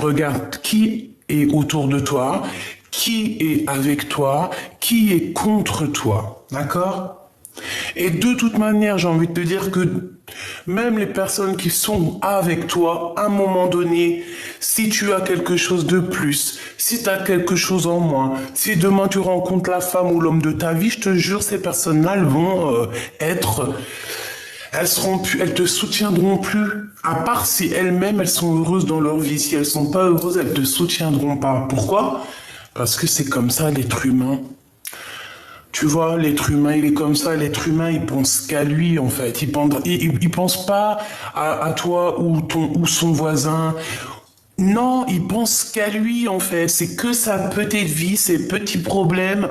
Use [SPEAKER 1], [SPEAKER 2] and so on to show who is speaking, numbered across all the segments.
[SPEAKER 1] Regarde qui est autour de toi, qui est avec toi, qui est contre toi. D'accord? Et de toute manière, j'ai envie de te dire que même les personnes qui sont avec toi, à un moment donné, si tu as quelque chose de plus, si tu as quelque chose en moins, si demain tu rencontres la femme ou l'homme de ta vie, je te jure, ces personnes-là, elles vont elles te soutiendront plus. À part si elles-mêmes, elles sont heureuses dans leur vie. Si elles sont pas heureuses, elles te soutiendront pas. Pourquoi? Parce que c'est comme ça, l'être humain. Tu vois, l'être humain, il est comme ça. L'être humain, il pense qu'à lui, en fait. Il pense pas à toi ou son voisin. Non, il pense qu'à lui, en fait. C'est que sa petite vie, ses petits problèmes,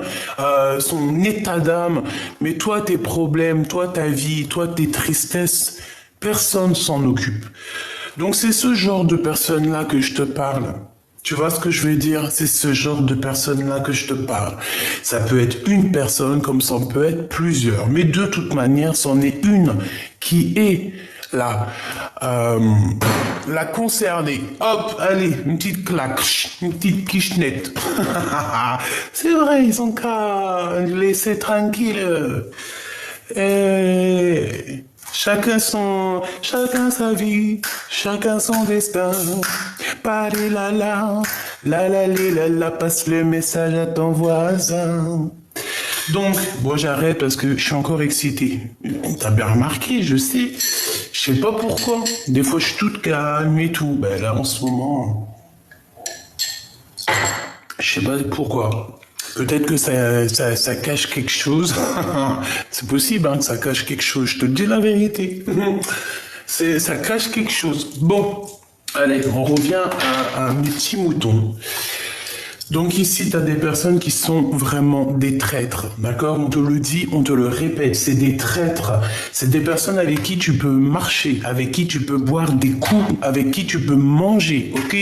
[SPEAKER 1] son état d'âme. Mais toi, tes problèmes, toi, ta vie, toi, tes tristesses, personne s'en occupe. Donc, c'est ce genre de personnes-là que je te parle. Tu vois ce que je veux dire? C'est ce genre de personnes-là que je te parle. Ça peut être une personne comme ça peut être plusieurs. Mais de toute manière, c'en est une qui est la concernée. Hop, allez, une petite claque, une petite quichette. C'est vrai, ils ont qu'à laisser tranquille. Et chacun sa vie, chacun son destin. Paré la, passe le message à ton voisin. Donc, bon, j'arrête parce que je suis encore excité. T'as bien remarqué, je sais. Je sais pas pourquoi. Des fois, je suis toute calme et tout. Ben là, en ce moment, je sais pas pourquoi. Peut-être que ça cache quelque chose. C'est possible hein, que ça cache quelque chose. Je te dis la vérité. Ça cache quelque chose. Bon, allez, on revient à mes petits moutons. Donc ici, tu as des personnes qui sont vraiment des traîtres, d'accord? On te le dit, on te le répète, c'est des traîtres. C'est des personnes avec qui tu peux marcher, avec qui tu peux boire des coups, avec qui tu peux manger, ok?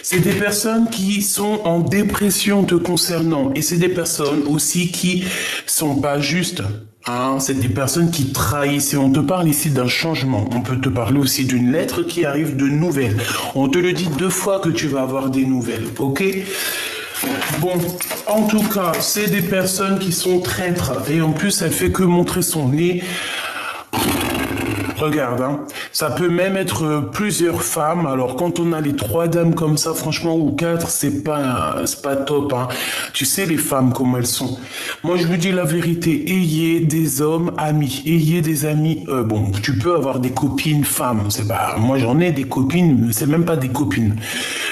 [SPEAKER 1] C'est des personnes qui sont en dépression te concernant. Et c'est des personnes aussi qui sont pas justes. Hein, c'est des personnes qui trahissent et on te parle ici d'un changement. On peut te parler aussi d'une lettre qui arrive de nouvelles. On te le dit 2 fois que tu vas avoir des nouvelles, ok? Bon, en tout cas, c'est des personnes qui sont traîtres et en plus, elle fait que montrer son nez. Regarde, hein, ça peut même être plusieurs femmes. Alors quand on a les 3 dames comme ça, franchement, ou 4, c'est pas top. Hein. Tu sais les femmes comment elles sont. Moi je vous dis la vérité, ayez des hommes amis, ayez des amis. Bon, tu peux avoir des copines femmes. C'est pas, moi j'en ai des copines, mais c'est même pas des copines.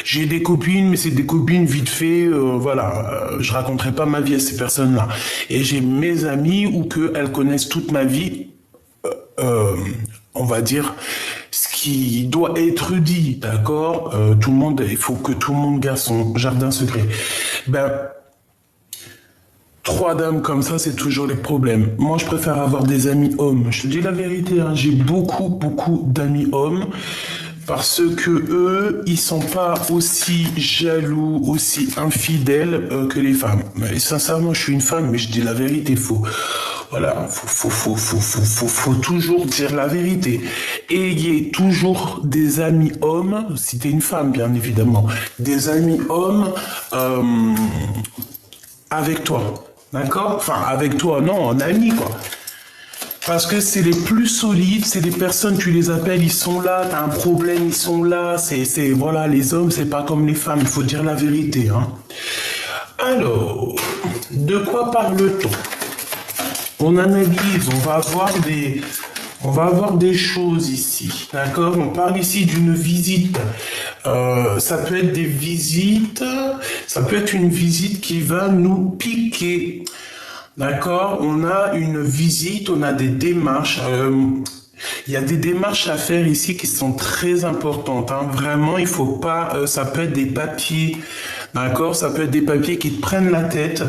[SPEAKER 1] J'ai des copines, mais c'est des copines vite fait. Voilà, je raconterai pas ma vie à ces personnes-là. Et j'ai mes amis ou que elles connaissent toute ma vie. On va dire ce qui doit être dit, d'accord? Tout le monde, il faut que tout le monde garde son jardin secret. Ben, 3 dames comme ça, c'est toujours les problèmes. Moi, je préfère avoir des amis hommes. Je te dis la vérité, hein, j'ai beaucoup d'amis hommes. Parce que eux, ils sont pas aussi jaloux, aussi infidèles que les femmes. Mais sincèrement, je suis une femme, mais je dis la vérité, voilà, faut toujours dire la vérité. Ayez toujours des amis hommes, si t'es une femme, bien évidemment, des amis hommes avec toi, d'accord? Enfin, avec toi, non, en ami, quoi. Parce que c'est les plus solides, c'est les personnes, tu les appelles, ils sont là, t'as un problème, ils sont là, voilà, les hommes, c'est pas comme les femmes, il faut dire la vérité, hein. Alors, de quoi parle-t-on? On analyse, on va avoir des choses ici, d'accord? On parle ici d'une visite. Ça peut être des visites, ça peut être une visite qui va nous piquer. D'accord, on a une visite, on a des démarches. Il y a des démarches à faire ici qui sont très importantes. Hein. Vraiment, il faut pas. Ça peut être des papiers, d'accord. Ça peut être des papiers qui te prennent la tête,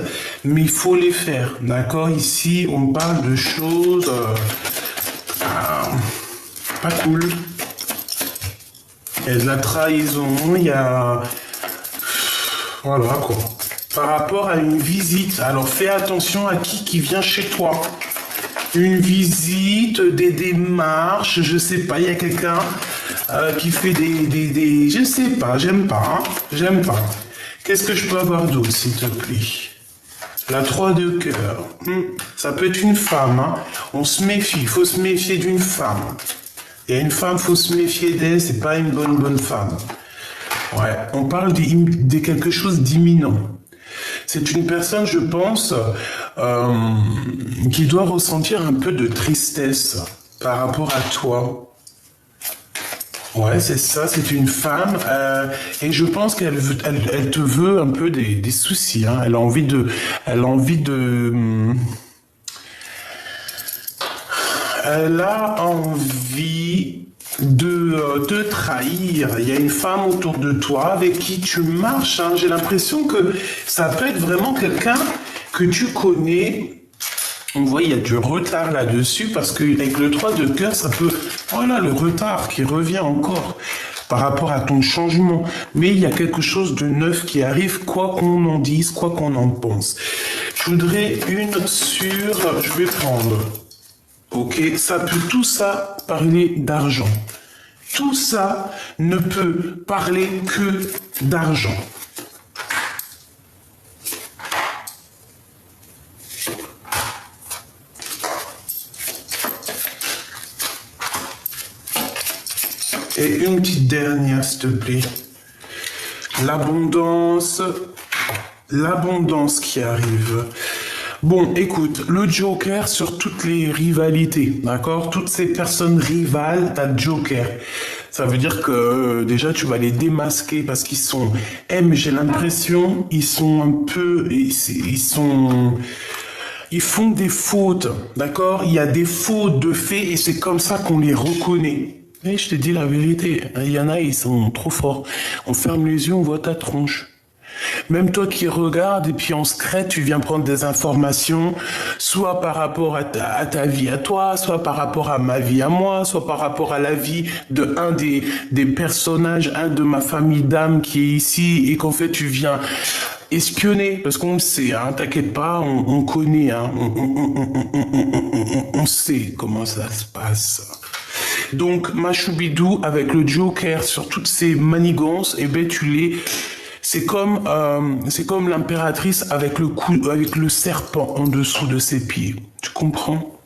[SPEAKER 1] mais il faut les faire, d'accord. Ici, on parle de choses pas cool. Il y a de la trahison. Il y a voilà quoi. Par rapport à une visite. Alors fais attention à qui vient chez toi. Une visite, des démarches, je sais pas, il y a quelqu'un qui fait je sais pas, j'aime pas, hein, j'aime pas. Qu'est-ce que je peux avoir d'autre, s'il te plaît? La 3 de cœur. Ça peut être une femme, hein. On se méfie, il faut se méfier d'une femme. Il y a une femme, il faut se méfier d'elle, c'est pas une bonne femme. Ouais, on parle de quelque chose d'imminent. C'est une personne, je pense, qui doit ressentir un peu de tristesse par rapport à toi. Ouais, c'est ça, c'est une femme, et je pense elle te veut un peu des soucis, hein. Elle a envie de, elle a envie de, elle a envie de te trahir. Il y a une femme autour de toi avec qui tu marches, hein. J'ai l'impression que ça peut être vraiment quelqu'un que tu connais. On voit, il y a du retard là-dessus parce qu'avec le 3 de cœur, ça peut... Voilà, le retard qui revient encore par rapport à ton changement. Mais il y a quelque chose de neuf qui arrive, quoi qu'on en dise, quoi qu'on en pense. Je voudrais une sur... Je vais prendre... Ok, ça peut tout ça parler d'argent. Tout ça ne peut parler que d'argent. Et une petite dernière, s'il te plaît. L'abondance qui arrive. Bon, écoute, le Joker sur toutes les rivalités, d'accord? Toutes ces personnes rivales, t'as le Joker. Ça veut dire que déjà tu vas les démasquer parce qu'ils sont... j'ai l'impression, ils sont un peu... Ils font des fautes, d'accord? Il y a des fautes de fait et c'est comme ça qu'on les reconnaît. Mais je te dis la vérité, il y en a, ils sont trop forts. On ferme les yeux, on voit ta tronche. Même toi qui regardes et puis en secret, tu viens prendre des informations, soit par rapport à ta vie à toi, soit par rapport à ma vie à moi, soit par rapport à la vie de un des personnages, un de ma famille d'âme qui est ici et qu'en fait tu viens espionner, parce qu'on le sait, hein, t'inquiète pas, on connaît, hein, on sait comment ça se passe. Donc, ma choubidou, avec le Joker sur toutes ces manigances, eh ben, c'est comme l'impératrice avec le serpent en dessous de ses pieds. Tu comprends?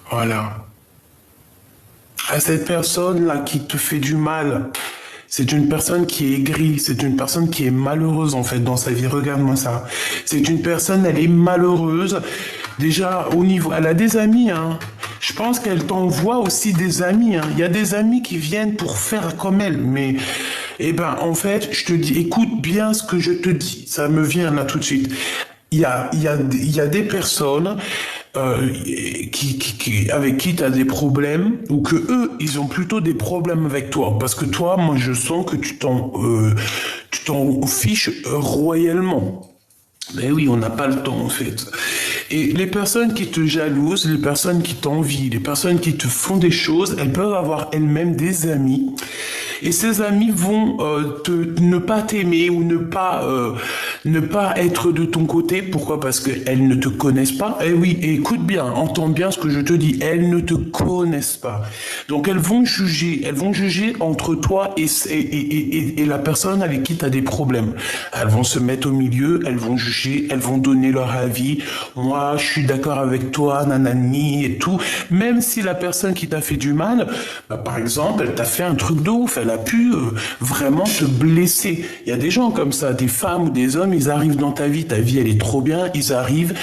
[SPEAKER 1] Voilà. À cette personne-là qui te fait du mal, c'est une personne qui est aigrie, c'est une personne qui est malheureuse en fait dans sa vie. Regarde-moi ça. C'est une personne, elle est malheureuse. Déjà, elle a des amis, hein. Je pense qu'elle t'envoie aussi des amis, hein. Il y a des amis qui viennent pour faire comme elle, mais, en fait, je te dis, écoute bien ce que je te dis. Ça me vient là tout de suite. Il y a des personnes, avec qui tu as des problèmes, ou que eux, ils ont plutôt des problèmes avec toi. Parce que toi, moi, je sens que tu t'en fiches royalement. Ben oui, on n'a pas le temps en fait. Et les personnes qui te jalousent, les personnes qui t'envient, les personnes qui te font des choses, elles peuvent avoir elles-mêmes des amis. Et ces amis vont ne pas t'aimer ou ne pas être de ton côté. Pourquoi? Parce qu'elles ne te connaissent pas. Eh oui, et écoute bien, entends bien ce que je te dis. Elles ne te connaissent pas. Donc elles vont juger entre toi et la personne avec qui tu as des problèmes. Elles vont se mettre au milieu, elles vont juger, elles vont donner leur avis. Moi, je suis d'accord avec toi, nanani et tout. Même si la personne qui t'a fait du mal, par exemple, elle t'a fait un truc de ouf, elle a pu vraiment te blesser. Il y a des gens comme ça, des femmes ou des hommes, ils arrivent dans ta vie elle est trop bien, ils arrivent,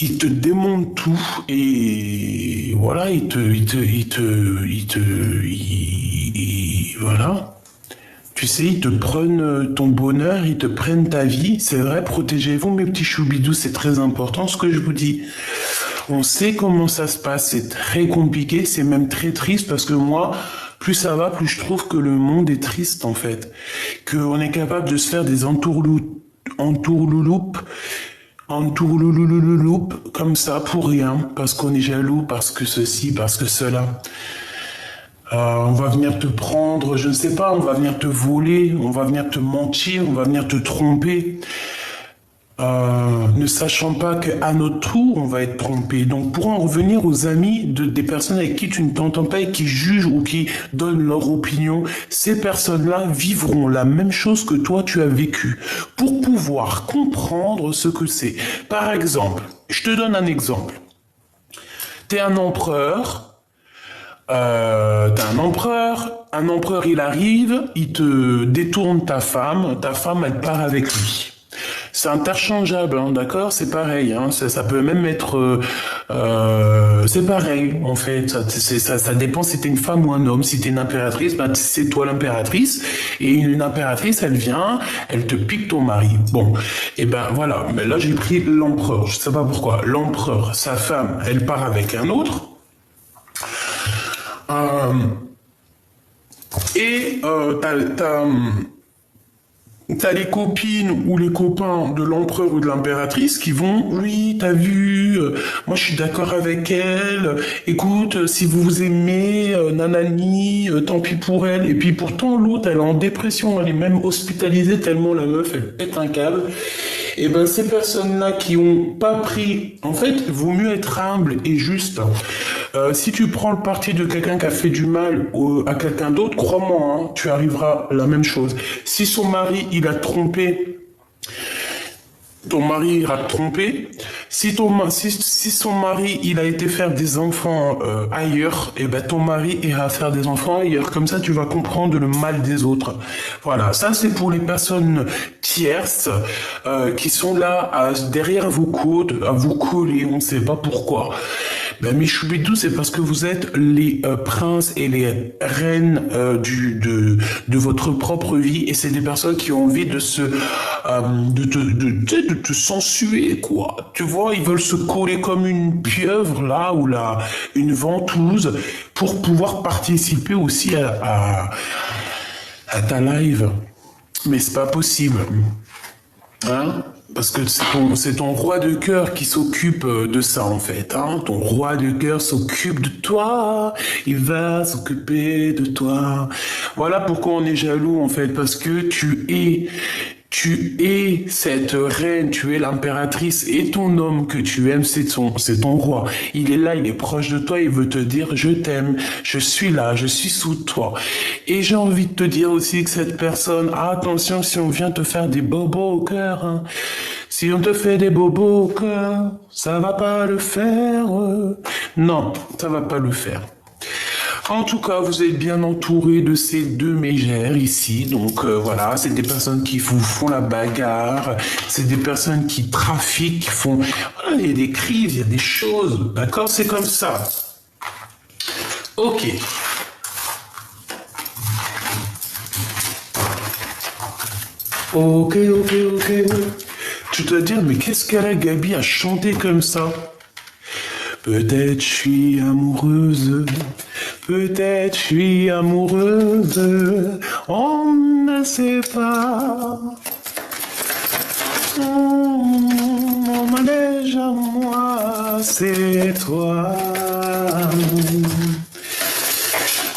[SPEAKER 1] ils te démontent tout et voilà, voilà. Tu sais, ils te prennent ton bonheur, ils te prennent ta vie. C'est vrai, protégez-vous, mes petits choubidous, c'est très important ce que je vous dis. On sait comment ça se passe, c'est très compliqué, c'est même très triste parce que moi, plus ça va, plus je trouve que le monde est triste en fait. Qu'on est capable de se faire des entourloupes comme ça pour rien, parce qu'on est jaloux, parce que ceci, parce que cela. On va venir te prendre, je ne sais pas, on va venir te voler, on va venir te mentir, on va venir te tromper. ne sachant pas qu'à notre tour, on va être trompé. Donc, pour en revenir aux amis des personnes avec qui tu ne t'entends pas et qui jugent ou qui donnent leur opinion, ces personnes-là vivront la même chose que toi, tu as vécu pour pouvoir comprendre ce que c'est. Par exemple, je te donne un exemple. T'es un empereur, un empereur il arrive, il te détourne ta femme elle part avec lui. C'est interchangeable, hein, d'accord? C'est pareil, hein, ça peut même être... c'est pareil, en fait. Ça dépend si t'es une femme ou un homme. Si t'es une impératrice, ben, c'est toi l'impératrice. Et une impératrice, elle vient, elle te pique ton mari. Bon, et ben voilà. Mais là, j'ai pris l'empereur. Je sais pas pourquoi. L'empereur, sa femme, elle part avec un autre. T'as les copines ou les copains de l'empereur ou de l'impératrice qui vont, oui, t'as vu, moi je suis d'accord avec elle, écoute, si vous vous aimez, nanani, tant pis pour elle. Et puis pourtant l'autre, elle est en dépression, elle est même hospitalisée tellement la meuf, elle pète un câble. Et ben ces personnes-là qui ont pas pris, en fait, vaut mieux être humble et juste. Si tu prends le parti de quelqu'un qui a fait du mal à quelqu'un d'autre, crois-moi, hein, tu arriveras à la même chose. Si son mari, il a trompé, ton mari ira te tromper. Si son mari, il a été faire des enfants ailleurs, et ben ton mari ira faire des enfants ailleurs. Comme ça, tu vas comprendre le mal des autres. Voilà, ça c'est pour les personnes tierces qui sont là derrière vos côtes, à vous coller, on ne sait pas pourquoi. Ben, mes choubidous, c'est parce que vous êtes les princes et les reines de votre propre vie, et c'est des personnes qui ont envie de te sensuer, quoi. Tu vois, ils veulent se coller comme une pieuvre, là, ou une ventouse, pour pouvoir participer aussi à ta live. Mais c'est pas possible. Hein? Parce que c'est ton roi de cœur qui s'occupe de ça, en fait. Hein? Ton roi de cœur s'occupe de toi. Il va s'occuper de toi. Voilà pourquoi on est jaloux, en fait. Parce que tu es cette reine, tu es l'impératrice, et ton homme que tu aimes, c'est ton roi. Il est là, il est proche de toi, il veut te dire je t'aime, je suis là, je suis sous toi. Et j'ai envie de te dire aussi que cette personne, attention si on vient te faire des bobos au cœur, hein. Si on te fait des bobos au cœur, ça va pas le faire. Non, ça va pas le faire. En tout cas, vous êtes bien entouré de ces deux mégères ici. Donc voilà, c'est des personnes qui vous font la bagarre. C'est des personnes qui trafiquent, qui font... Voilà, il y a des crises, il y a des choses. D'accord? C'est comme ça. Ok. Ok. Tu dois dire, mais qu'est-ce qu'elle a, Gabi, à chanter comme ça? Peut-être je suis amoureuse, peut-être je suis amoureuse, on ne sait pas. Mon manège à moi, c'est toi.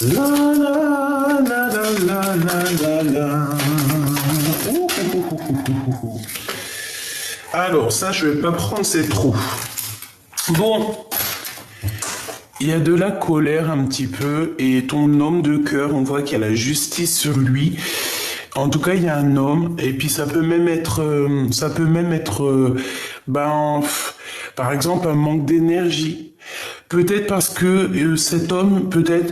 [SPEAKER 1] La la la la la la la. Alors ça, je vais pas prendre, c'est trop. Bon, il y a de la colère un petit peu, et ton homme de cœur, on voit qu'il y a la justice sur lui. En tout cas, il y a un homme, et puis ça peut même être, par exemple, un manque d'énergie. Peut-être parce que cet homme,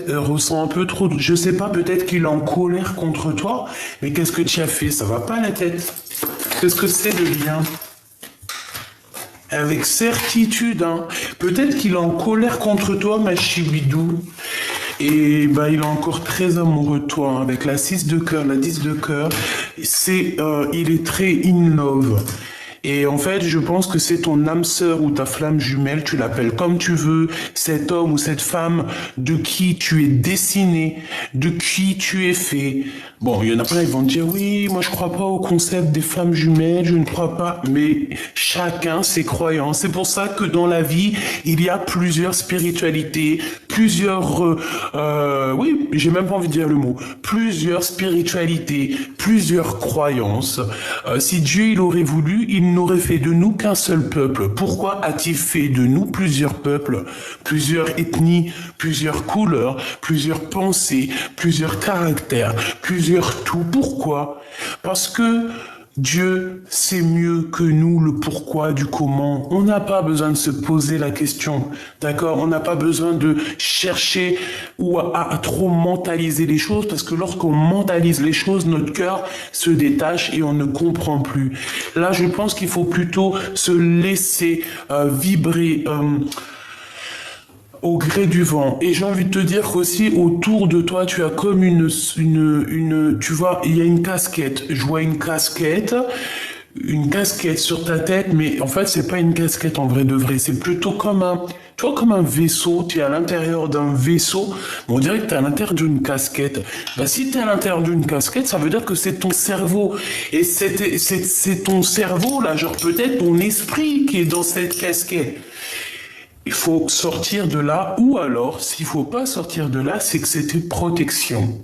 [SPEAKER 1] ressent un peu trop, je sais pas, peut-être qu'il est en colère contre toi, mais qu'est-ce que tu as fait? Ça va pas la tête. Qu'est-ce que c'est le lien? Avec certitude, hein. Peut-être qu'il est en colère contre toi, ma chibidou. Et il est encore très amoureux de toi, hein. Avec la 6 de cœur, la 10 de cœur, il est très in love. Et en fait, je pense que c'est ton âme sœur ou ta flamme jumelle, tu l'appelles comme tu veux, cet homme ou cette femme de qui tu es dessiné, de qui tu es fait. Bon, il y en a plein, ils vont te dire, oui, moi je crois pas au concept des flammes jumelles, je ne crois pas, mais chacun ses croyances. C'est pour ça que dans la vie, il y a plusieurs spiritualités, oui, j'ai même pas envie de dire le mot, plusieurs spiritualités, plusieurs croyances. Si Dieu, il aurait voulu, il il n'aurait fait de nous qu'un seul peuple. Pourquoi a-t-il fait de nous plusieurs peuples, plusieurs ethnies, plusieurs couleurs, plusieurs pensées, plusieurs caractères, plusieurs tout? Pourquoi? Parce que Dieu sait mieux que nous le pourquoi du comment. On n'a pas besoin de se poser la question, d'accord? On n'a pas besoin de chercher ou à trop mentaliser les choses, parce que lorsqu'on mentalise les choses, notre cœur se détache et on ne comprend plus. Là, je pense qu'il faut plutôt se laisser vibrer au gré du vent. Et j'ai envie de te dire qu'aussi, autour de toi, tu as comme tu vois, il y a une casquette. Je vois une casquette sur ta tête, mais en fait, c'est pas une casquette en vrai de vrai. C'est plutôt tu vois, comme un vaisseau. Tu es à l'intérieur d'un vaisseau. On dirait que tu es à l'intérieur d'une casquette. Bah, si tu es à l'intérieur d'une casquette, ça veut dire que c'est ton cerveau. Et c'est ton cerveau, là, genre peut-être ton esprit qui est dans cette casquette. Il faut sortir de là, ou alors, s'il faut pas sortir de là, c'est que c'est une protection.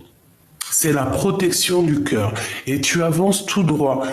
[SPEAKER 1] C'est la protection du cœur. Et tu avances tout droit,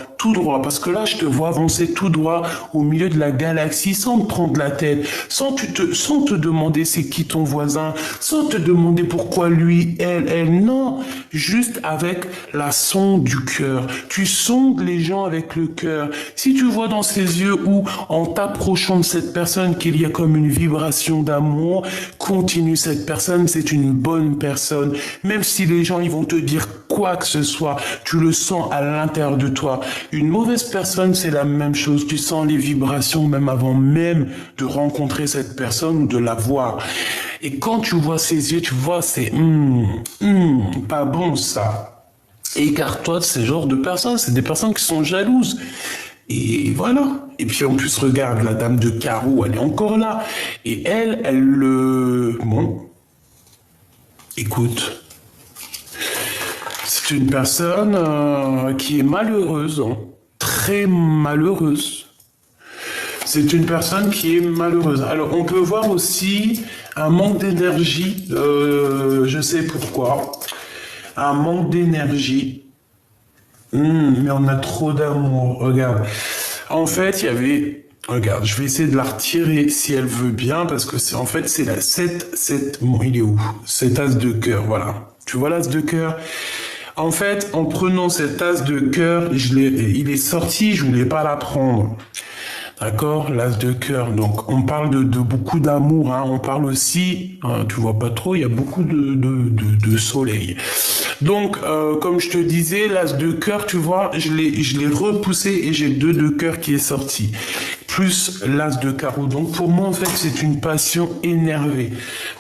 [SPEAKER 1] parce que là, je te vois avancer tout droit au milieu de la galaxie sans te prendre la tête, sans te demander c'est qui ton voisin, sans te demander pourquoi lui, elle, non. Juste avec la sonde du cœur. Tu sondes les gens avec le cœur. Si tu vois dans ses yeux ou en t'approchant de cette personne qu'il y a comme une vibration d'amour, continue cette personne, c'est une bonne personne. Même si les gens, ils vont te dire quoi que ce soit, tu le sens à l'intérieur de toi. Une mauvaise personne, c'est la même chose. Tu sens les vibrations même avant même de rencontrer cette personne ou de la voir. Et quand tu vois ses yeux, tu vois, c'est pas bon ça. Écarte-toi de ces genres de personnes. C'est des personnes qui sont jalouses. Et voilà. Et puis en plus, regarde, la dame de carreau, elle est encore là. Et bon, écoute. C'est une personne qui est malheureuse, hein, très malheureuse. C'est une personne qui est malheureuse. Alors, on peut voir aussi un manque d'énergie, je sais pourquoi. Un manque d'énergie. Mais on a trop d'amour, regarde. En fait, il y avait... Regarde, je vais essayer de la retirer si elle veut bien, parce que c'est la 7... Bon, il est où? Cet as de cœur, voilà. Tu vois l'as de cœur? En fait, en prenant cette tasse de cœur, il est sorti, je voulais pas la prendre. D'accord, l'as de cœur. Donc, on parle de beaucoup d'amour. Hein. On parle aussi, tu vois pas trop, il y a beaucoup de soleil. Donc, comme je te disais, l'as de cœur, tu vois, je l'ai repoussé et j'ai 2 de cœur qui est sorti. Plus l'as de carreau. Donc, pour moi, en fait, c'est une passion énervée.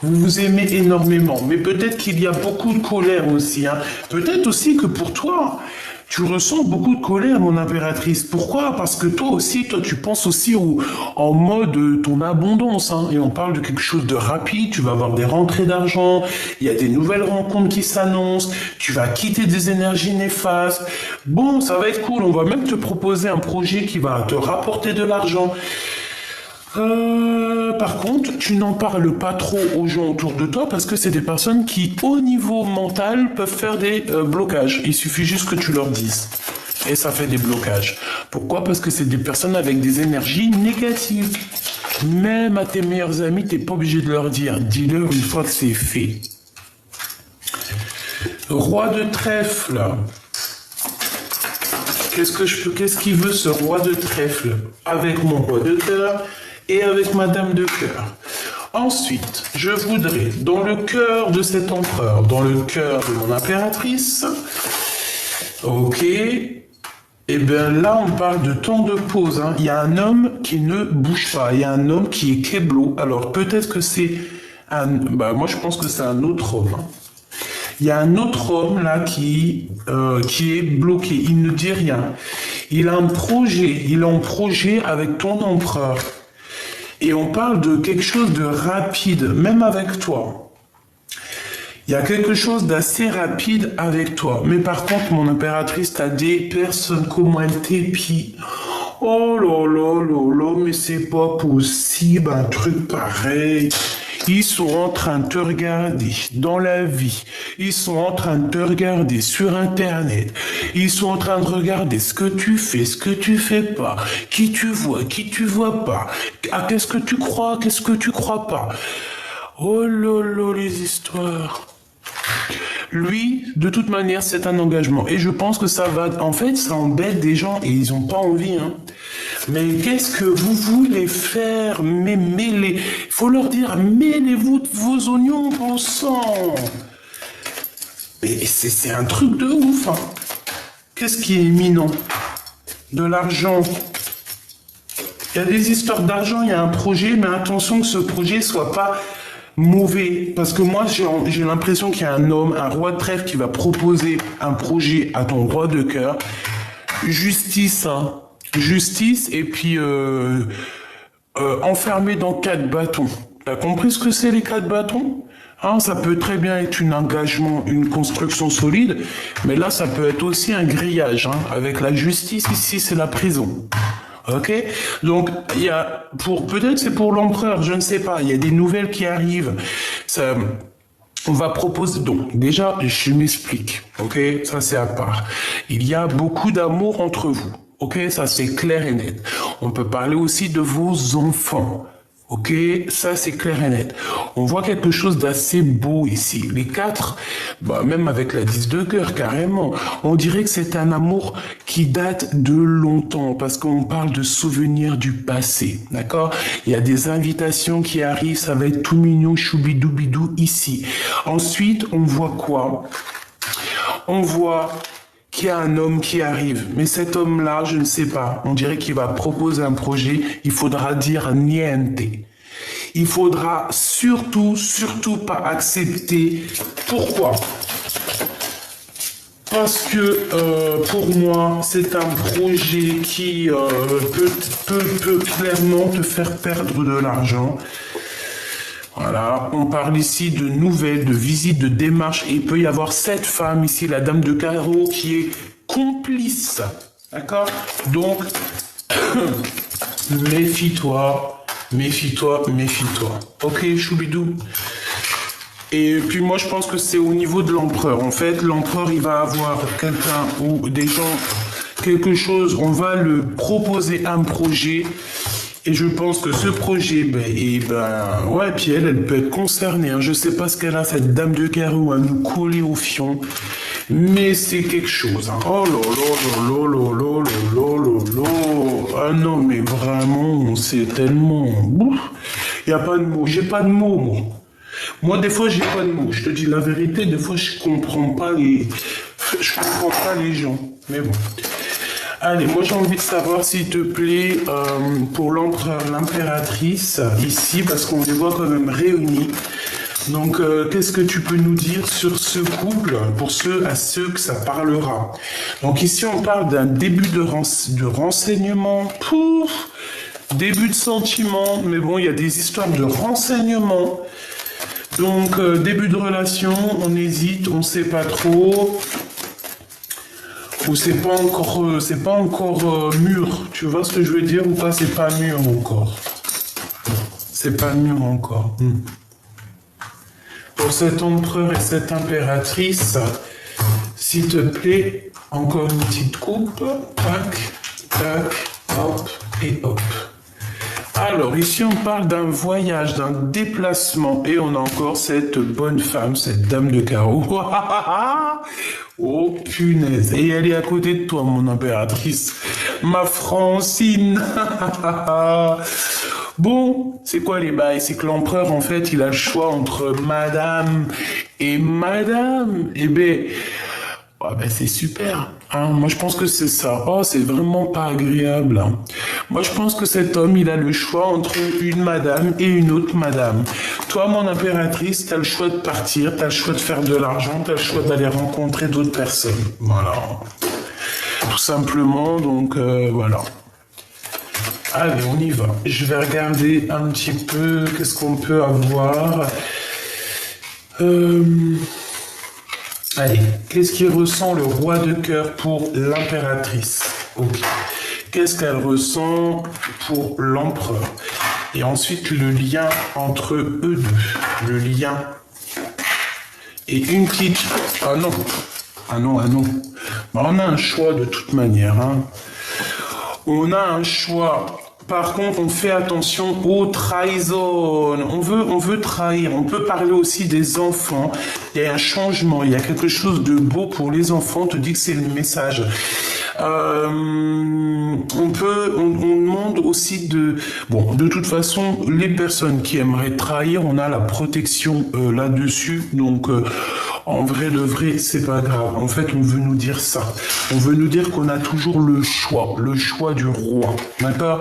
[SPEAKER 1] Vous vous aimez énormément. Mais peut-être qu'il y a beaucoup de colère aussi. Hein. Peut-être aussi que pour toi... Tu ressens beaucoup de colère, mon impératrice. Pourquoi? Parce que toi, tu penses aussi en mode ton abondance. Hein. Et on parle de quelque chose de rapide. Tu vas avoir des rentrées d'argent. Il y a des nouvelles rencontres qui s'annoncent. Tu vas quitter des énergies néfastes. Bon, ça va être cool. On va même te proposer un projet qui va te rapporter de l'argent. Par contre, tu n'en parles pas trop aux gens autour de toi parce que c'est des personnes qui, au niveau mental, peuvent faire des blocages. Il suffit juste que tu leur dises. Et ça fait des blocages. Pourquoi? Parce que c'est des personnes avec des énergies négatives. Même à tes meilleurs amis, t'es pas obligé de leur dire. Dis-leur une fois que c'est fait. Roi de trèfle. Qu'est-ce qu'il veut ce roi de trèfle? Avec mon roi de cœur et avec ma dame de cœur. Ensuite, je voudrais, dans le cœur de cet empereur, dans le cœur de mon impératrice, ok, et bien là on parle de temps de pause. Hein. Il y a un homme qui ne bouge pas, il y a un homme qui est keblo. Alors peut-être que c'est moi je pense que c'est un autre homme. Hein. Il y a un autre homme là qui est bloqué, il ne dit rien. Il a un projet avec ton empereur. Et on parle de quelque chose de rapide, même avec toi. Il y a quelque chose d'assez rapide avec toi. Mais par contre, mon impératrice, t'as des personnes, comment elle t'épie. Oh là là là là, mais c'est pas possible, un truc pareil. Ils sont en train de te regarder dans la vie. Ils sont en train de te regarder sur Internet. Ils sont en train de regarder ce que tu fais, ce que tu fais pas, qui tu vois pas. Ah, qu'est-ce que tu crois, qu'est-ce que tu crois pas. Oh lolo, les histoires. Lui, de toute manière, c'est un engagement. Et je pense que ça va... En fait, ça embête des gens et ils n'ont pas envie. Hein. Mais qu'est-ce que vous voulez faire? Mais mêlez... Il faut leur dire, mêlez-vous vos oignons, bon sang. Mais c'est un truc de ouf. Hein. Qu'est-ce qui est imminent? De l'argent. Il y a des histoires d'argent, il y a un projet, mais attention que ce projet soit pas... mauvais, parce que moi j'ai l'impression qu'il y a un homme, un roi de trèfle qui va proposer un projet à ton roi de cœur. Justice, hein. Justice, et puis enfermé dans 4 bâtons. T'as compris ce que c'est les 4 bâtons? Hein, ça peut très bien être un engagement, une construction solide, mais là ça peut être aussi un grillage, hein. Avec la justice, ici c'est la prison. Ok, donc il y a peut-être c'est pour l'empereur, je ne sais pas. Il y a des nouvelles qui arrivent. Ça, on va proposer. Donc déjà, je m'explique. Ok, ça c'est à part. Il y a beaucoup d'amour entre vous. Ok, ça c'est clair et net. On peut parler aussi de vos enfants. Ok, ça c'est clair et net. On voit quelque chose d'assez beau ici. Les 4, bah, même avec la 10 de cœur, carrément. On dirait que c'est un amour qui date de longtemps, parce qu'on parle de souvenirs du passé, d'accord? Il y a des invitations qui arrivent, ça va être tout mignon, choubidoubidou ici. Ensuite, on voit quoi? On voit qu'il y a un homme qui arrive. Mais cet homme-là, je ne sais pas. On dirait qu'il va proposer un projet. Il faudra dire niente. Il faudra surtout pas accepter. Pourquoi? Parce que pour moi, c'est un projet qui peut clairement te faire perdre de l'argent. Voilà, on parle ici de nouvelles, de visites, de démarches, et il peut y avoir cette femme ici, la dame de carreau, qui est complice, d'accord? Donc, méfie-toi, méfie-toi, méfie-toi. Ok, choubidou. Et puis moi, je pense que c'est au niveau de l'empereur. En fait, l'empereur, il va avoir quelqu'un ou des gens, quelque chose, on va le proposer un projet. Et je pense que ce projet, ouais, puis elle peut être concernée. Hein. Je sais pas ce qu'elle a, cette dame de carreau, à nous coller au fion. Mais c'est quelque chose. Hein. Oh là là là là là là là là. Ah non, mais vraiment, c'est tellement... Il n'y a pas de mots. J'ai pas de mots, moi. Moi, des fois, j'ai pas de mots. Je te dis la vérité, des fois, je comprends pas les gens. Mais bon... Allez, moi j'ai envie de savoir, s'il te plaît, pour l'empereur, l'impératrice, ici, parce qu'on les voit quand même réunis. Donc, qu'est-ce que tu peux nous dire sur ce couple, pour à ceux que ça parlera? Donc ici, on parle d'un début de renseignement, pouf, début de sentiment, mais bon, il y a des histoires de renseignement. Donc, début de relation, on hésite, on sait pas trop... Ou c'est pas encore mûr, tu vois ce que je veux dire ou pas? C'est pas mûr encore. C'est pas mûr encore. Pour cet empereur et cette impératrice, s'il te plaît, encore une petite coupe. Tac, tac, hop et hop. Alors, ici, on parle d'un voyage, d'un déplacement, et on a encore cette bonne femme, cette dame de carreau. Oh, punaise. Et elle est à côté de toi, mon impératrice. Ma Francine. Bon, c'est quoi les bails? C'est que l'empereur, en fait, il a le choix entre madame et madame. Eh ben... Oh ben c'est super, hein. Moi je pense que c'est ça. Oh, c'est vraiment pas agréable. Hein. Moi je pense que cet homme, il a le choix entre une madame et une autre madame. Toi, mon impératrice, t'as le choix de partir, t'as le choix de faire de l'argent, t'as le choix d'aller rencontrer d'autres personnes. Voilà. Tout simplement, donc voilà. Allez, on y va. Je vais regarder un petit peu qu'est-ce qu'on peut avoir. Allez, qu'est-ce qu'il ressent le roi de cœur pour l'impératrice? Ok. Qu'est-ce qu'elle ressent pour l'empereur? Et ensuite, le lien entre eux deux. Le lien. Et une petite... Ah non. Ah non, ah non. Bah, on a un choix de toute manière. Hein. On a un choix. Par contre, on fait attention aux trahisons. On veut trahir. On peut parler aussi des enfants. Il y a un changement. Il y a quelque chose de beau pour les enfants. On te dit que c'est le message. On demande aussi de toute façon, les personnes qui aimeraient trahir, on a la protection là-dessus. Donc, en vrai de vrai, c'est pas grave. En fait, on veut nous dire ça. On veut nous dire qu'on a toujours le choix du roi. D'accord?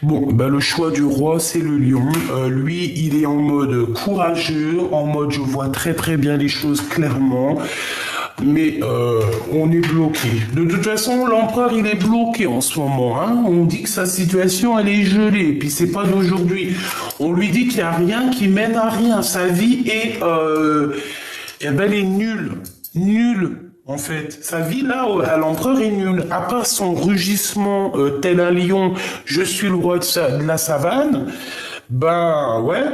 [SPEAKER 1] Bon, le choix du roi, c'est le lion. Lui, il est en mode courageux, en mode je vois très très bien les choses clairement. Mais on est bloqué. De toute façon, l'empereur, il est bloqué en ce moment. Hein. On dit que sa situation, elle est gelée. Et puis, c'est pas d'aujourd'hui. On lui dit qu'il n'y a rien qui mène à rien. Sa vie est... elle est nulle. Nulle. En fait, sa vie là, à l'empereur est nulle. À part son rugissement tel un lion, je suis le roi de la savane, ouais,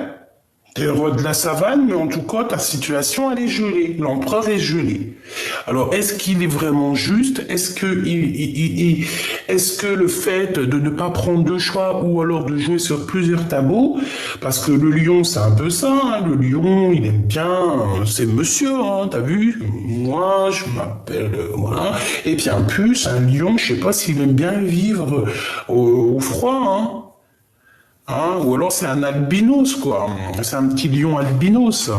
[SPEAKER 1] t'es le roi de la savane, mais en tout cas, ta situation, elle est gelée. L'empereur est gelé. Alors, est-ce qu'il est vraiment juste? Est-ce que le fait de ne pas prendre de choix ou alors de jouer sur plusieurs tableaux, parce que le lion, c'est un peu ça, hein, le lion, il aime bien, c'est monsieur, hein, t'as vu? Moi, je m'appelle, voilà. Et puis, en plus, un lion, je sais pas s'il aime bien vivre au froid, hein. Hein, ou alors c'est un albinos, quoi. C'est un petit lion albinos.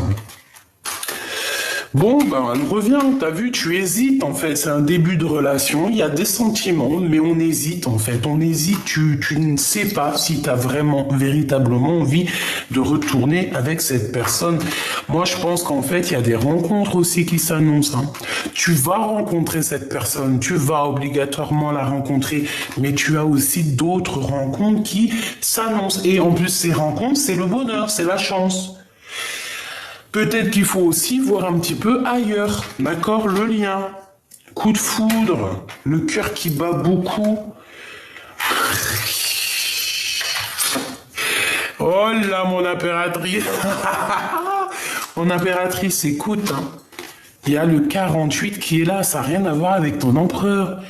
[SPEAKER 1] Bon, elle revient, t'as vu, tu hésites, en fait. C'est un début de relation, il y a des sentiments, mais on hésite, en fait. On hésite, tu ne sais pas si t'as vraiment, véritablement envie de retourner avec cette personne. Moi, je pense qu'en fait, il y a des rencontres aussi qui s'annoncent. Hein. Tu vas rencontrer cette personne, tu vas obligatoirement la rencontrer, mais tu as aussi d'autres rencontres qui s'annoncent. Et en plus, ces rencontres, c'est le bonheur, c'est la chance. Peut-être qu'il faut aussi voir un petit peu ailleurs, d'accord, le lien. Coup de foudre, le cœur qui bat beaucoup. Oh là, mon impératrice. Mon impératrice, écoute, hein. Il y a le 48 qui est là, ça n'a rien à voir avec ton empereur.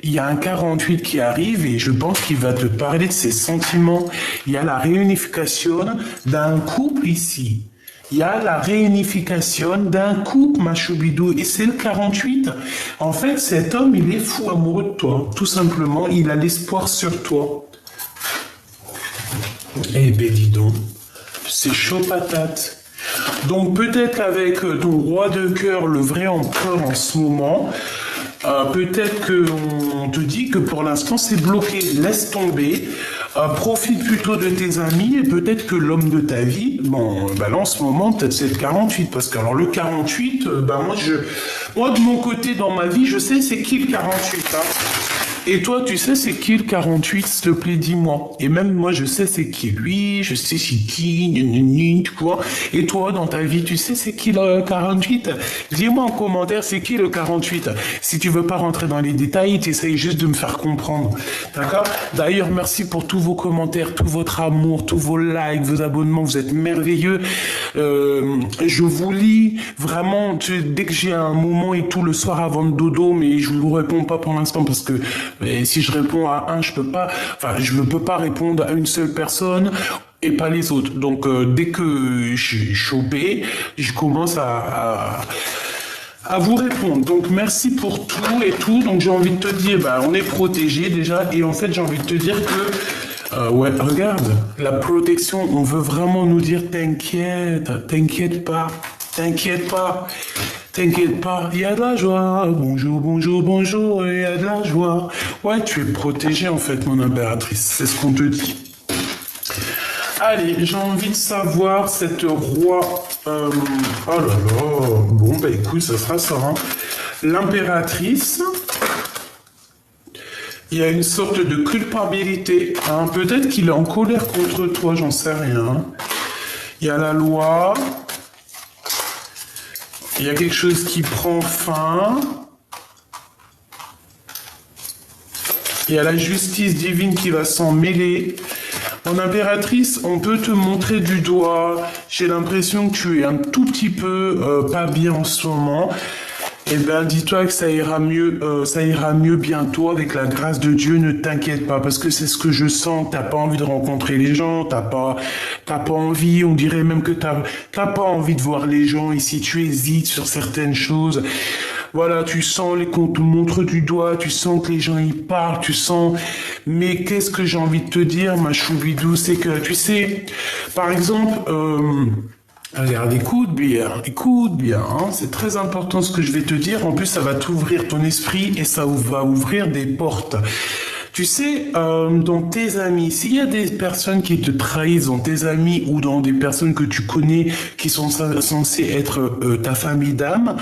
[SPEAKER 1] Il y a un 48 qui arrive et je pense qu'il va te parler de ses sentiments. Il y a la réunification d'un couple ici. Il y a la réunification d'un couple, ma choubidou, et c'est le 48. En fait, cet homme, il est fou amoureux de toi. Tout simplement, il a l'espoir sur toi. Eh ben, dis donc, c'est chaud patate. Donc, peut-être qu'avec ton roi de cœur, le vrai empereur en ce moment, peut-être qu'on te dit que pour l'instant, c'est bloqué. Laisse tomber. Profite plutôt de tes amis et peut-être que l'homme de ta vie, là en ce moment, peut-être c'est le 48, parce que alors le 48, moi de mon côté dans ma vie, je sais c'est qui le 48, hein. Et toi, tu sais c'est qui le 48, s'il te plaît, dis-moi. Et même moi, je sais c'est qui lui, je sais c'est qui, quoi. Et toi, dans ta vie, tu sais c'est qui le 48? Dis-moi en commentaire c'est qui le 48. Si tu veux pas rentrer dans les détails, tu essayes juste de me faire comprendre. D'accord? D'ailleurs, merci pour tous vos commentaires, tout votre amour, tous vos likes, vos abonnements, vous êtes merveilleux. Je vous lis vraiment dès que j'ai un moment et tout le soir avant le dodo, mais je vous réponds pas pour l'instant parce que si je réponds à un, je ne peux pas répondre à une seule personne et pas les autres. Donc dès que je suis chopé, je commence à vous répondre. Donc merci pour tout et tout. Donc j'ai envie de te dire, on est protégé déjà et en fait j'ai envie de te dire que regarde, la protection, on veut vraiment nous dire t'inquiète pas, il y a de la joie, bonjour, il y a de la joie. Ouais, tu es protégé en fait, mon impératrice, c'est ce qu'on te dit. Allez, j'ai envie de savoir, cette roi... oh là là, bon écoute, ça sera ça, hein. L'impératrice... Il y a une sorte de culpabilité. Hein. Peut-être qu'il est en colère contre toi, j'en sais rien. Il y a la loi. Il y a quelque chose qui prend fin. Il y a la justice divine qui va s'en mêler. En impératrice, on peut te montrer du doigt. J'ai l'impression que tu es un tout petit peu pas bien en ce moment. Eh ben, dis-toi que ça ira mieux bientôt avec la grâce de Dieu. Ne t'inquiète pas, parce que c'est ce que je sens. T'as pas envie de rencontrer les gens, t'as pas envie. On dirait même que t'as pas envie de voir les gens. Ici, tu hésites sur certaines choses. Voilà, tu sens qu'on te montre du doigt, tu sens que les gens y parlent, tu sens. Mais qu'est-ce que j'ai envie de te dire, ma choubidou, c'est que, tu sais, par exemple, regarde, écoute bien, hein, c'est très important ce que je vais te dire. En plus, ça va t'ouvrir ton esprit et ça va ouvrir des portes. Tu sais, dans tes amis, s'il y a des personnes qui te trahissent dans tes amis ou dans des personnes que tu connais qui sont censées être ta famille d'âme,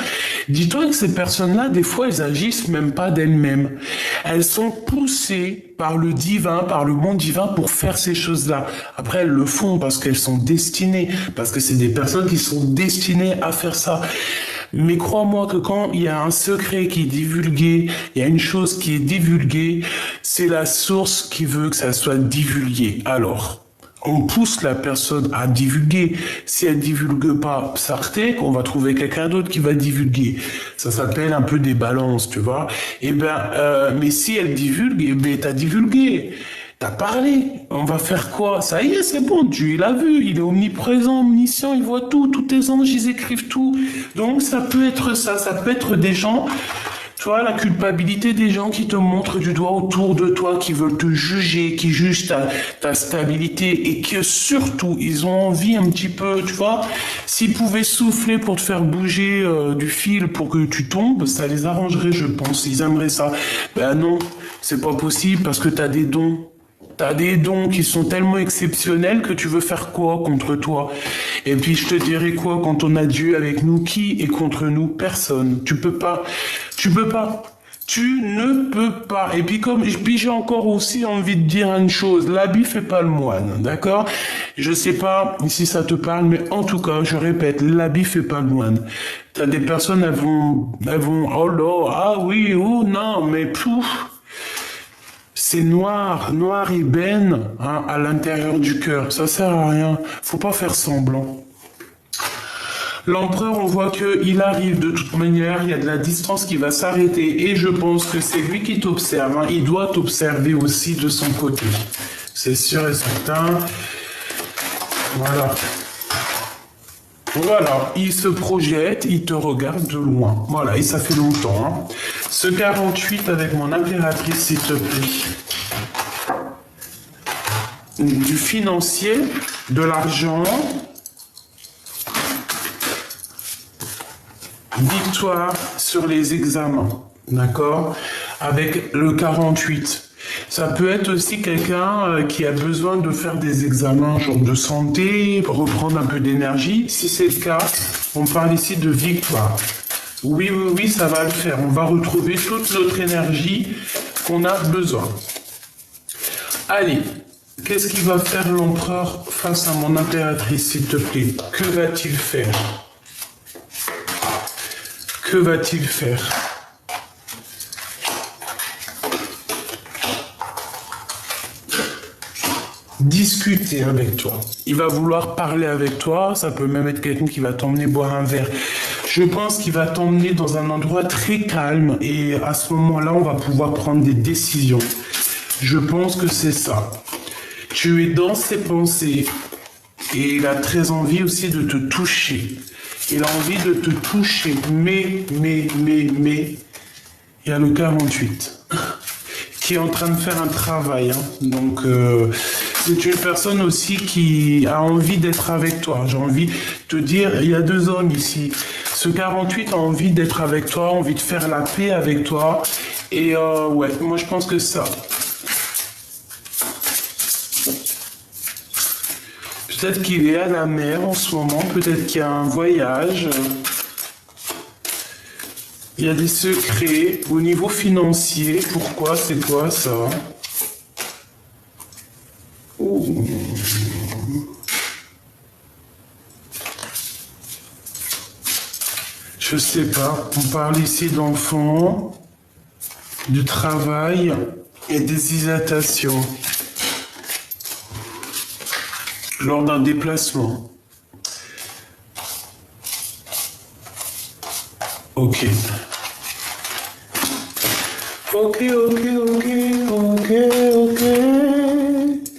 [SPEAKER 1] dis-toi que ces personnes-là, des fois, elles agissent même pas d'elles-mêmes. Elles sont poussées par le divin, par le monde divin pour faire ces choses-là. Après, elles le font parce qu'elles sont destinées, parce que c'est des personnes qui sont destinées à faire ça. Mais crois-moi que quand il y a un secret qui est divulgué, il y a une chose qui est divulguée, c'est la source qui veut que ça soit divulgué. Alors, on pousse la personne à divulguer. Si elle divulgue pas Sartek, on va trouver quelqu'un d'autre qui va divulguer. Ça s'appelle un peu des balances, tu vois. Mais si elle divulgue, t'as divulgué. T'as parlé, on va faire quoi? Ça y est, c'est bon, Dieu, il a vu, il est omniprésent, omniscient, il voit tout, tous tes anges, ils écrivent tout. Donc ça peut être ça peut être des gens, tu vois, la culpabilité des gens qui te montrent du doigt autour de toi, qui veulent te juger, qui jugent ta stabilité et que surtout, ils ont envie un petit peu, tu vois, s'ils pouvaient souffler pour te faire bouger du fil pour que tu tombes, ça les arrangerait, je pense, ils aimeraient ça. Ben non, c'est pas possible parce que t'as des dons. T'as des dons qui sont tellement exceptionnels que tu veux faire quoi contre toi? Et puis je te dirais quoi quand on a Dieu avec nous? Qui est contre nous? Personne. Tu peux pas. Tu ne peux pas. Et puis j'ai encore aussi envie de dire une chose. L'habit fait pas le moine, d'accord? Je sais pas si ça te parle, mais en tout cas, je répète, l'habit fait pas le moine. T'as des personnes, elles vont, oh là, ah oui, oh non, mais pouf. C'est noir ébène hein, à l'intérieur du cœur. Ça sert à rien. Faut pas faire semblant. L'empereur, on voit qu'il arrive de toute manière. Il y a de la distance qui va s'arrêter. Et je pense que c'est lui qui t'observe. Hein. Il doit t'observer aussi de son côté. C'est sûr et certain. Voilà. Voilà, il se projette, il te regarde de loin. Voilà, et ça fait longtemps. Hein. Ce 48 avec mon impératrice, s'il te plaît. Du financier, de l'argent. Victoire sur les examens. D'accord? Avec le 48. Ça peut être aussi quelqu'un qui a besoin de faire des examens genre de santé, pour reprendre un peu d'énergie. Si c'est le cas, on parle ici de victoire. Oui, ça va le faire. On va retrouver toute notre énergie qu'on a besoin. Allez, qu'est-ce qu'il va faire l'empereur face à mon impératrice, s'il te plaît? Que va-t-il faire? Que va-t-il faire? Discuter avec toi. Il va vouloir parler avec toi. Ça peut même être quelqu'un qui va t'emmener boire un verre. Je pense qu'il va t'emmener dans un endroit très calme et à ce moment-là, on va pouvoir prendre des décisions. Je pense que c'est ça. Tu es dans ses pensées et il a très envie aussi de te toucher. Il a envie de te toucher, mais, il y a le 48 qui est en train de faire un travail. Hein. Donc, c'est une personne aussi qui a envie d'être avec toi. J'ai envie de te dire, il y a deux hommes ici. Ce 48 a envie d'être avec toi, envie de faire la paix avec toi. Et ouais, moi je pense que ça. Peut-être qu'il est à la mer en ce moment, peut-être qu'il y a un voyage. Il y a des secrets au niveau financier. Pourquoi? C'est quoi ça? Ouh. Je sais pas. On parle ici d'enfants, du travail et des hésitations. lors d'un déplacement. Ok. Ok, ok, ok, ok, ok,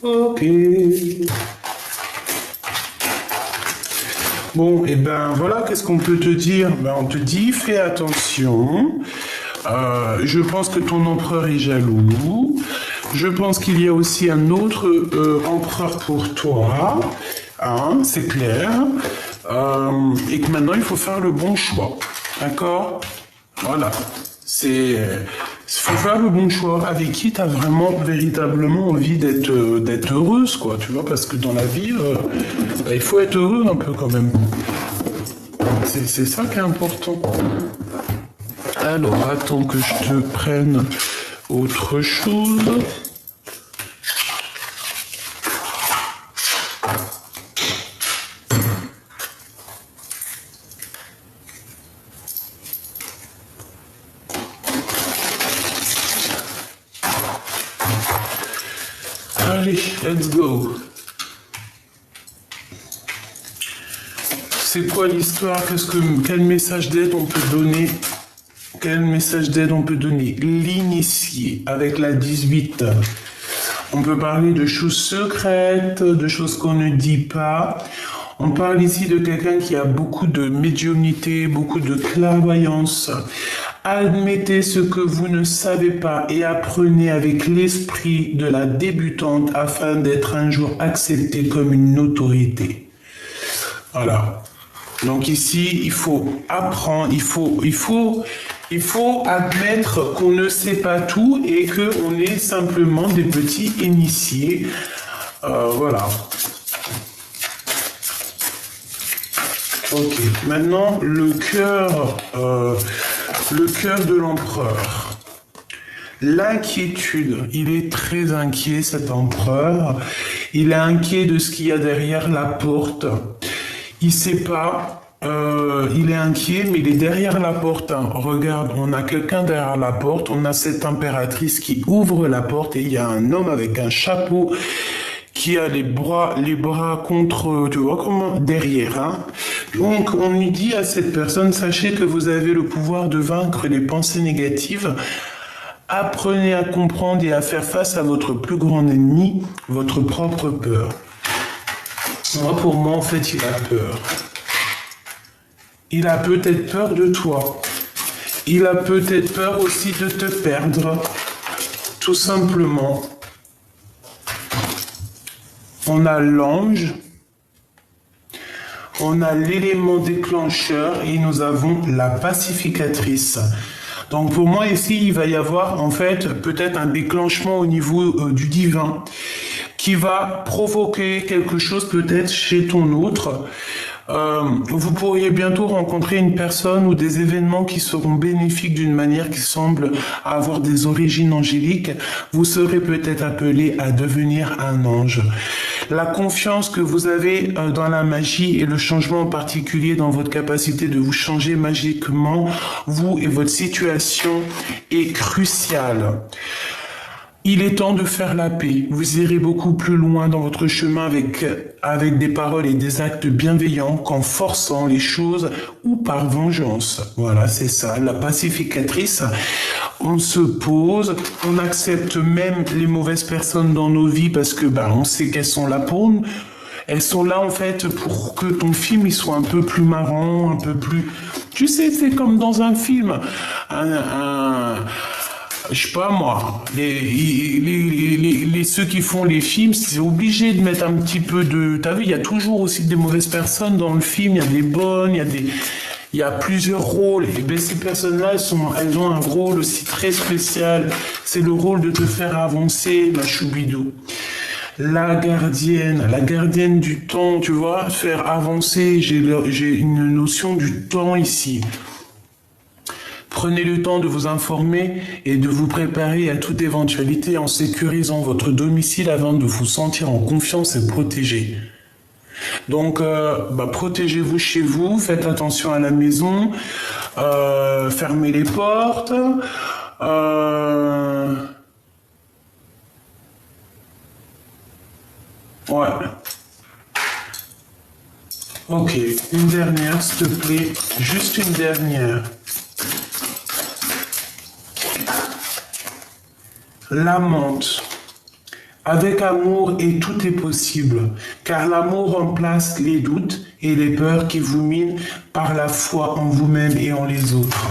[SPEAKER 1] ok. Bon, et ben voilà, qu'est-ce qu'on peut te dire? Ben, on te dit, fais attention. Je pense que ton empereur est jaloux. Je pense qu'il y a aussi un autre empereur pour toi. Hein, c'est clair. Et que maintenant, il faut faire le bon choix. D'accord? Voilà. Il faut faire le bon choix. Avec qui tu as vraiment, véritablement envie d'être heureuse, quoi. Tu vois, parce que dans la vie, il faut être heureux un peu quand même. C'est ça qui est important. Alors, attends que je te prenne autre chose. Allez, let's go. C'est quoi l'histoire? Quel message d'aide on peut donner? Quel message d'aide on peut donner? L'initié avec la 18. On peut parler de choses secrètes, de choses qu'on ne dit pas. On parle ici de quelqu'un qui a beaucoup de médiumnité, beaucoup de clairvoyance. Admettez ce que vous ne savez pas et apprenez avec l'esprit de la débutante afin d'être un jour accepté comme une autorité. Voilà. Donc ici, il faut apprendre, il faut admettre qu'on ne sait pas tout et qu'on est simplement des petits initiés. Voilà. Ok. Maintenant, le cœur de l'empereur. L'inquiétude. Il est très inquiet, cet empereur. Il est inquiet de ce qu'il y a derrière la porte. Il sait pas, il est inquiet, mais il est derrière la porte. Hein. Regarde, on a quelqu'un derrière la porte, on a cette impératrice qui ouvre la porte et il y a un homme avec un chapeau qui a les bras contre, tu vois comment, derrière. Hein. Donc, on lui dit à cette personne, sachez que vous avez le pouvoir de vaincre les pensées négatives. Apprenez à comprendre et à faire face à votre plus grand ennemi, votre propre peur. Pour moi, en fait, il a peur. Il a peut-être peur de toi. Il a peut-être peur aussi de te perdre. Tout simplement. On a l'ange. On a l'élément déclencheur et nous avons la pacificatrice. Donc pour moi ici, il va y avoir en fait peut-être un déclenchement au niveau du divin qui va provoquer quelque chose peut-être chez ton autre. Vous pourriez bientôt rencontrer une personne ou des événements qui seront bénéfiques d'une manière qui semble avoir des origines angéliques. Vous serez peut-être appelé à devenir un ange. La confiance que vous avez dans la magie et le changement particulier dans votre capacité de vous changer magiquement, vous et votre situation est cruciale. Il est temps de faire la paix. Vous irez beaucoup plus loin dans votre chemin avec des paroles et des actes bienveillants qu'en forçant les choses ou par vengeance. Voilà, c'est ça. La pacificatrice, on se pose, on accepte même les mauvaises personnes dans nos vies parce que on sait qu'elles sont là pour nous. Elles sont là en fait pour que ton film il soit un peu plus marrant, un peu plus... Tu sais, c'est comme dans un film. Je sais pas moi, ceux qui font les films, c'est obligé de mettre un petit peu de... T'as vu, il y a toujours aussi des mauvaises personnes dans le film, il y a des bonnes, il y a plusieurs rôles. Et bien ces personnes-là, elles ont un rôle aussi très spécial. C'est le rôle de te faire avancer, ma choubidou. La gardienne du temps, tu vois, faire avancer, j'ai une notion du temps ici. Prenez le temps de vous informer et de vous préparer à toute éventualité en sécurisant votre domicile avant de vous sentir en confiance et protégé. Donc, protégez-vous chez vous, faites attention à la maison, fermez les portes. Ouais. Ok, une dernière, s'il te plaît. Juste une dernière. L'amante. Avec amour et tout est possible, car l'amour remplace les doutes et les peurs qui vous minent par la foi en vous-même et en les autres.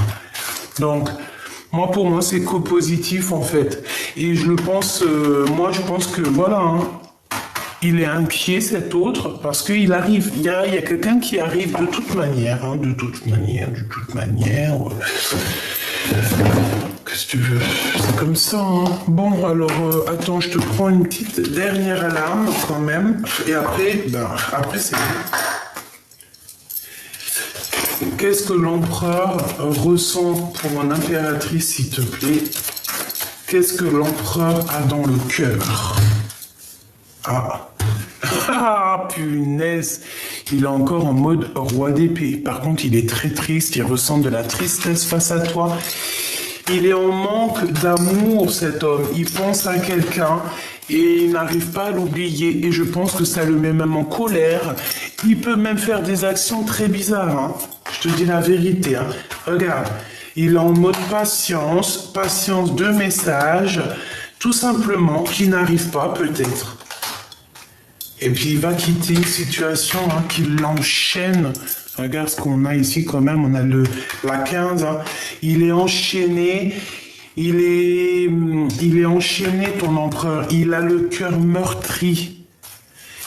[SPEAKER 1] Donc, pour moi, c'est co-positif en fait. Et je pense que voilà, hein, il est inquiet cet autre parce qu'il arrive, il y a quelqu'un qui arrive de toute manière, hein, de toute manière. Qu'est-ce que tu veux? C'est comme ça, hein. Bon, alors, attends, je te prends une petite dernière alarme quand même. Et après, c'est bon. Qu'est-ce que l'empereur ressent pour mon impératrice, s'il te plaît? Qu'est-ce que l'empereur a dans le cœur? Ah. Ah, punaise, il est encore en mode roi d'épée. Par contre, il est très triste, il ressent de la tristesse face à toi. Il est en manque d'amour, cet homme. Il pense à quelqu'un et il n'arrive pas à l'oublier. Et je pense que ça le met même en colère. Il peut même faire des actions très bizarres, hein. Je te dis la vérité, hein. Regarde, il est en mode patience de message, tout simplement, qui n'arrive pas peut-être. Et puis il va quitter une situation, hein, qui l'enchaîne. Regarde ce qu'on a ici quand même, on a la 15. Hein. Il est enchaîné, il est enchaîné ton empereur. Il a le cœur meurtri.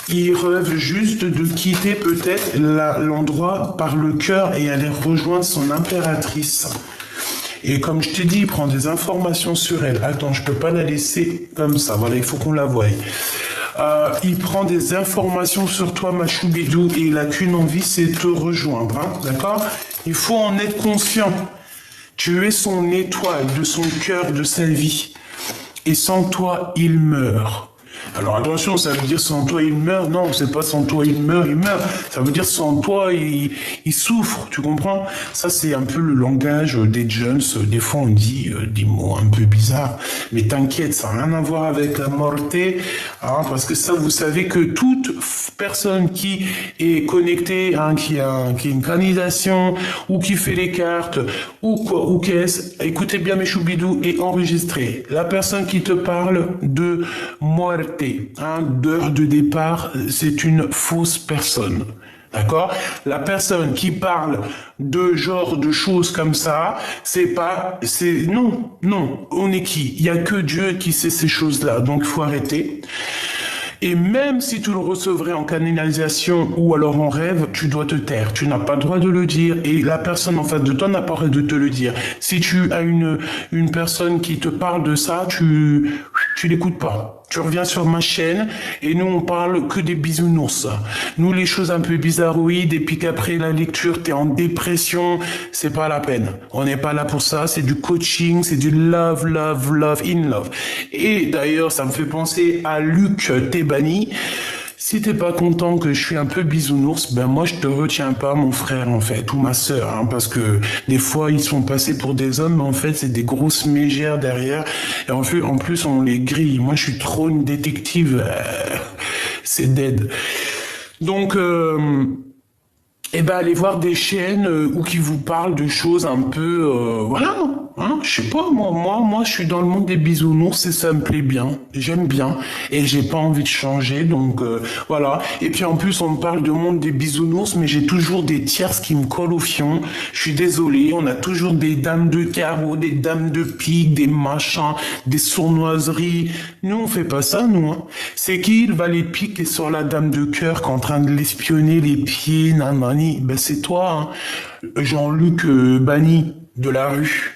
[SPEAKER 1] Il rêve juste de quitter peut-être l'endroit par le cœur et aller rejoindre son impératrice. Et comme je t'ai dit, il prend des informations sur elle. Attends, je peux pas la laisser comme ça. Voilà, il faut qu'on la voie. Il prend des informations sur toi, ma choubidou, et il n'a qu'une envie, c'est te rejoindre, hein, d'accord? Il faut en être conscient. Tu es son étoile de son cœur, de sa vie. Et sans toi, il meurt. Alors attention, ça veut dire sans toi il meurt. Non, c'est pas sans toi il meurt. Ça veut dire sans toi il souffre, tu comprends? Ça c'est un peu le langage des jeunes. Des fois on dit des mots un peu bizarres. Mais t'inquiète, ça n'a rien à voir avec la mortée. Hein, parce que ça, vous savez que toute personne qui est connectée, hein, qui a une canalisation, ou qui fait les cartes, ou qu'est-ce, écoutez bien mes choubidous et enregistrez. La personne qui te parle de morte, hein, d'heure de départ, c'est une fausse personne. D'accord? La personne qui parle de genre de choses comme ça, non, on est qui? Il y a que Dieu qui sait ces choses-là, donc il faut arrêter. Et même si tu le recevrais en canalisation ou alors en rêve, tu dois te taire. Tu n'as pas le droit de le dire et la personne en face de toi n'a pas le droit de te le dire. Si tu as une personne qui te parle de ça, tu l'écoutes pas. Tu reviens sur ma chaîne et nous on parle que des bisounours. Nous les choses un peu bizarroïdes et puis qu'après la lecture t'es en dépression, c'est pas la peine. On n'est pas là pour ça, c'est du coaching, c'est du love in love. Et d'ailleurs ça me fait penser à Luc Tebani. Si t'es pas content que je suis un peu bisounours, ben moi je te retiens pas, mon frère en fait, ou ma sœur, hein, parce que des fois ils sont passés pour des hommes, mais en fait c'est des grosses mégères derrière, et en plus on les grille. Moi je suis trop une détective, c'est dead. Donc allez voir des chaînes où qui vous parlent de choses un peu, voilà, hein, je sais pas, moi, je suis dans le monde des bisounours et ça me plaît bien, j'aime bien, et j'ai pas envie de changer, donc voilà. Et puis en plus, on me parle du monde des bisounours, mais j'ai toujours des tierces qui me collent au fion. Je suis désolé, on a toujours des dames de carreau, des dames de pique, des machins, des sournoiseries. Nous, on fait pas ça, nous, hein. C'est qui il va les piquer sur la dame de cœur qui est en train de l'espionner les pieds, nanani? Ben c'est toi, hein. Jean-Luc Bani de la rue.